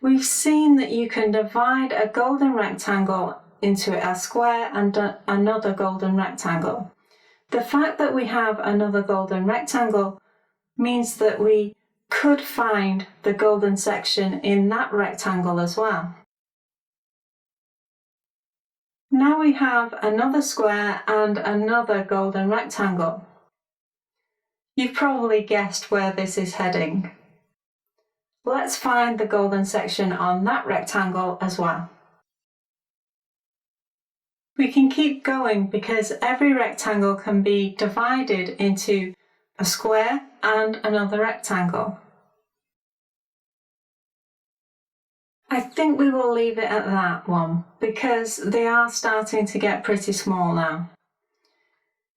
We've seen that you can divide a golden rectangle into a square and another golden rectangle. The fact that we have another golden rectangle means that we could find the golden section in that rectangle as well. Now we have another square and another golden rectangle. You've probably guessed where this is heading. Let's find the golden section on that rectangle as well. We can keep going because every rectangle can be divided into a square and another rectangle. I think we will leave it at that one because they are starting to get pretty small now.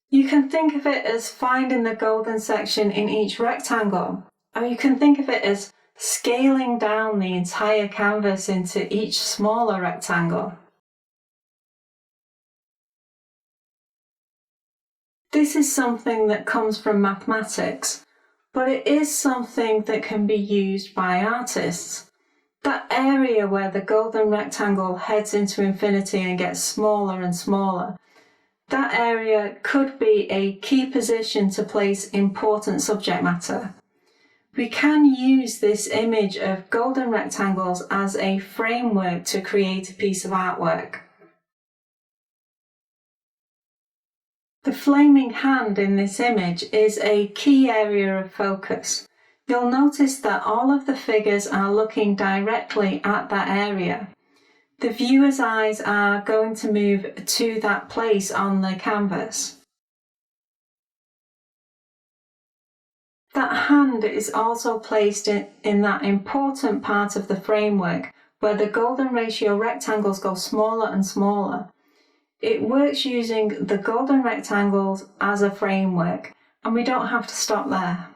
You can think of it as finding the golden section in each rectangle, or you can think of it as scaling down the entire canvas into each smaller rectangle. This is something that comes from mathematics, but it is something that can be used by artists. That area where the golden rectangle heads into infinity and gets smaller and smaller, that area could be a key position to place important subject matter. We can use this image of golden rectangles as a framework to create a piece of artwork. The flaming hand in this image is a key area of focus. You'll notice that all of the figures are looking directly at that area. The viewer's eyes are going to move to that place on the canvas. That hand is also placed in that important part of the framework where the golden ratio rectangles go smaller and smaller. It works using the golden rectangles as a framework, and we don't have to stop there.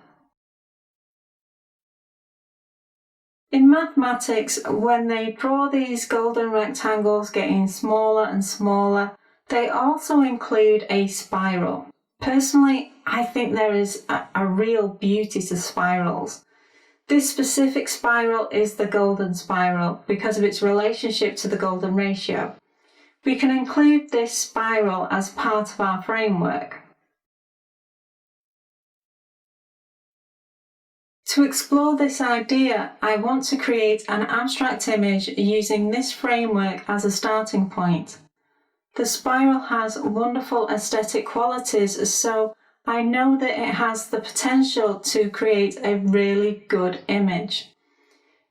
In mathematics, when they draw these golden rectangles getting smaller and smaller, they also include a spiral. Personally, I think there is a real beauty to spirals. This specific spiral is the golden spiral because of its relationship to the golden ratio. We can include this spiral as part of our framework. To explore this idea, I want to create an abstract image using this framework as a starting point. The spiral has wonderful aesthetic qualities, so I know that it has the potential to create a really good image.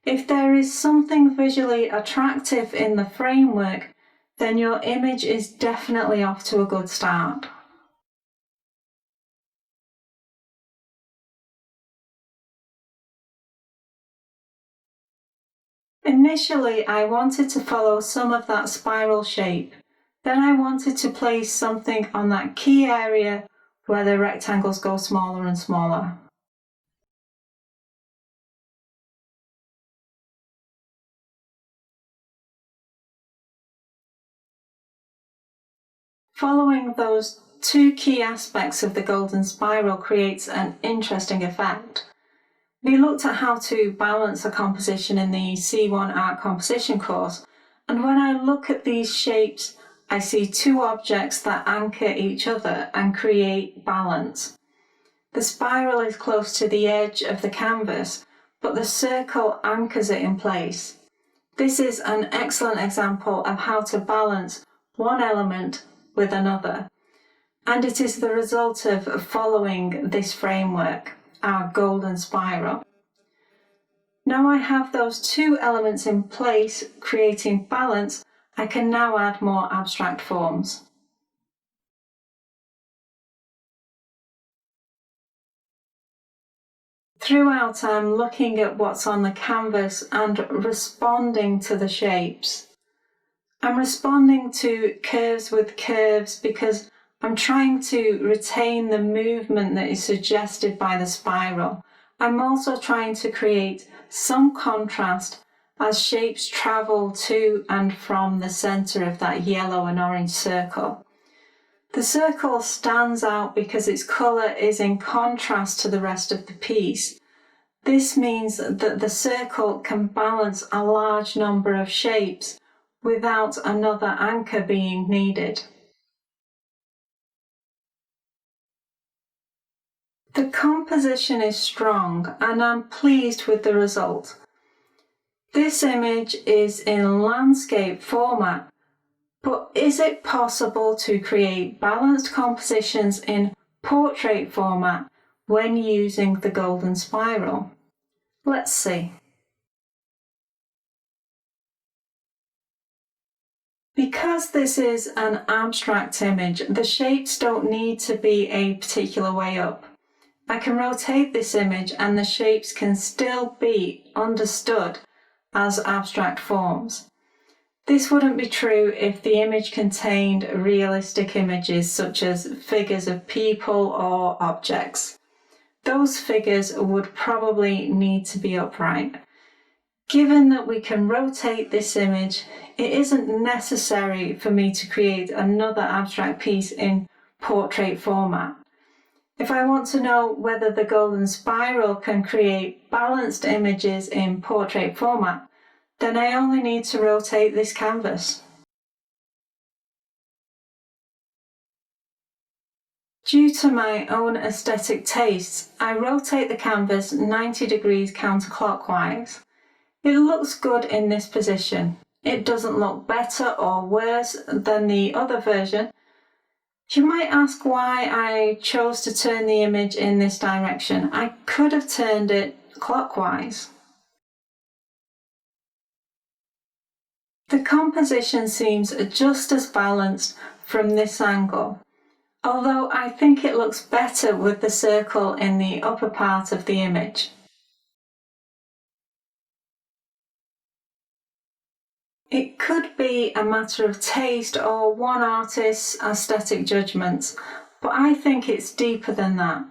If there is something visually attractive in the framework, then your image is definitely off to a good start. Initially, I wanted to follow some of that spiral shape. Then I wanted to place something on that key area where the rectangles go smaller and smaller. Following those two key aspects of the golden spiral creates an interesting effect. We looked at how to balance a composition in the C1 art composition course, and when I look at these shapes, I see two objects that anchor each other and create balance. The spiral is close to the edge of the canvas, but the circle anchors it in place. This is an excellent example of how to balance one element with another, and it is the result of following this framework, our golden spiral. Now I have those two elements in place, creating balance, I can now add more abstract forms. Throughout, I'm looking at what's on the canvas and responding to the shapes. I'm responding to curves with curves because I'm trying to retain the movement that is suggested by the spiral. I'm also trying to create some contrast as shapes travel to and from the centre of that yellow and orange circle. The circle stands out because its colour is in contrast to the rest of the piece. This means that the circle can balance a large number of shapes without another anchor being needed. The composition is strong and I'm pleased with the result. This image is in landscape format, but is it possible to create balanced compositions in portrait format when using the golden spiral? Let's see. Because this is an abstract image, the shapes don't need to be a particular way up. I can rotate this image and the shapes can still be understood as abstract forms. This wouldn't be true if the image contained realistic images such as figures of people or objects. Those figures would probably need to be upright. Given that we can rotate this image, it isn't necessary for me to create another abstract piece in portrait format. If I want to know whether the golden spiral can create balanced images in portrait format, then I only need to rotate this canvas. Due to my own aesthetic tastes, I rotate the canvas 90 degrees counterclockwise. It looks good in this position. It doesn't look better or worse than the other version. You might ask why I chose to turn the image in this direction. I could have turned it clockwise. The composition seems just as balanced from this angle, although I think it looks better with the circle in the upper part of the image. It could be a matter of taste or one artist's aesthetic judgments, but I think it's deeper than that.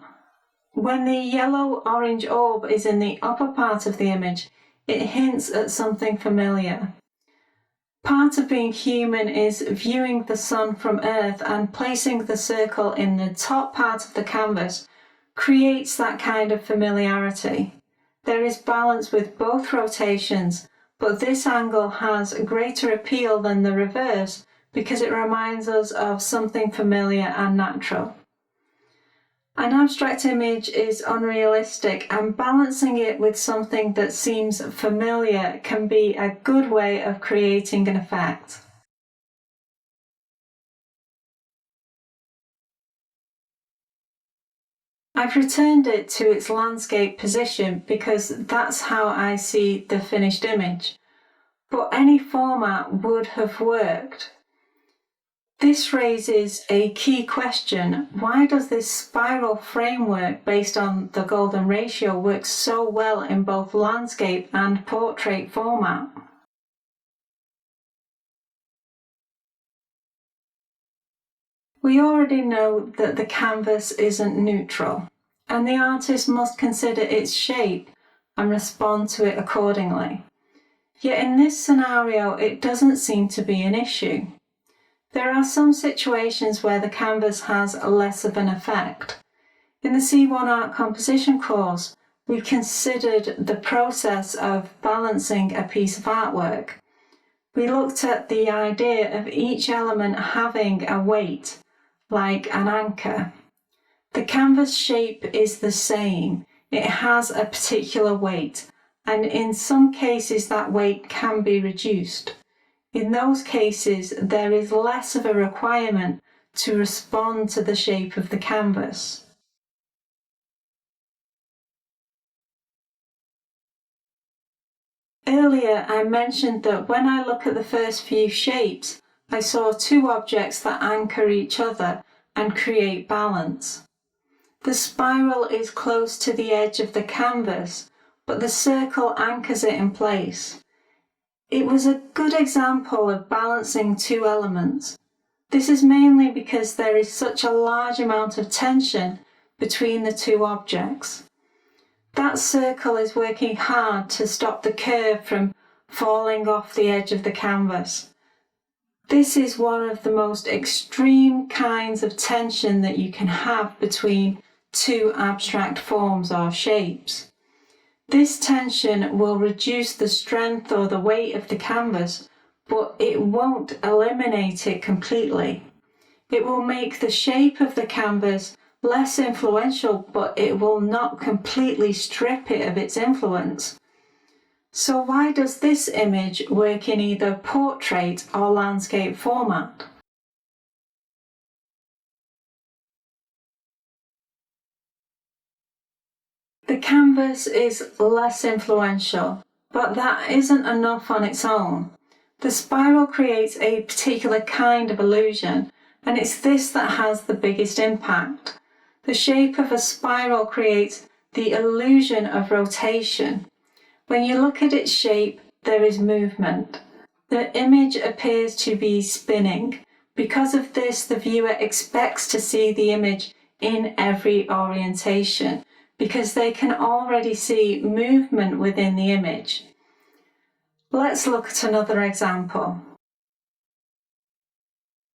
When the yellow-orange orb is in the upper part of the image, it hints at something familiar. Part of being human is viewing the sun from Earth, and placing the circle in the top part of the canvas creates that kind of familiarity. There is balance with both rotations, but this angle has greater appeal than the reverse because it reminds us of something familiar and natural. An abstract image is unrealistic, and balancing it with something that seems familiar can be a good way of creating an effect. I've returned it to its landscape position because that's how I see the finished image, but any format would have worked. This raises a key question: why does this spiral framework based on the golden ratio work so well in both landscape and portrait format? We already know that the canvas isn't neutral, and the artist must consider its shape and respond to it accordingly. Yet in this scenario, it doesn't seem to be an issue. There are some situations where the canvas has less of an effect. In the C1 Art Composition course, we considered the process of balancing a piece of artwork. We looked at the idea of each element having a weight, like an anchor. The canvas shape is the same. It has a particular weight, and in some cases that weight can be reduced. In those cases, there is less of a requirement to respond to the shape of the canvas. Earlier, I mentioned that when I look at the first few shapes, I saw two objects that anchor each other and create balance. The spiral is close to the edge of the canvas, but the circle anchors it in place. It was a good example of balancing two elements. This is mainly because there is such a large amount of tension between the two objects. That circle is working hard to stop the curve from falling off the edge of the canvas. This is one of the most extreme kinds of tension that you can have between two abstract forms or shapes. This tension will reduce the strength or the weight of the canvas, but it won't eliminate it completely. It will make the shape of the canvas less influential, but it will not completely strip it of its influence. So why does this image work in either portrait or landscape format? The canvas is less influential, but that isn't enough on its own. The spiral creates a particular kind of illusion, and it's this that has the biggest impact. The shape of a spiral creates the illusion of rotation. When you look at its shape, there is movement. The image appears to be spinning. Because of this, the viewer expects to see the image in every orientation, because they can already see movement within the image. Let's look at another example.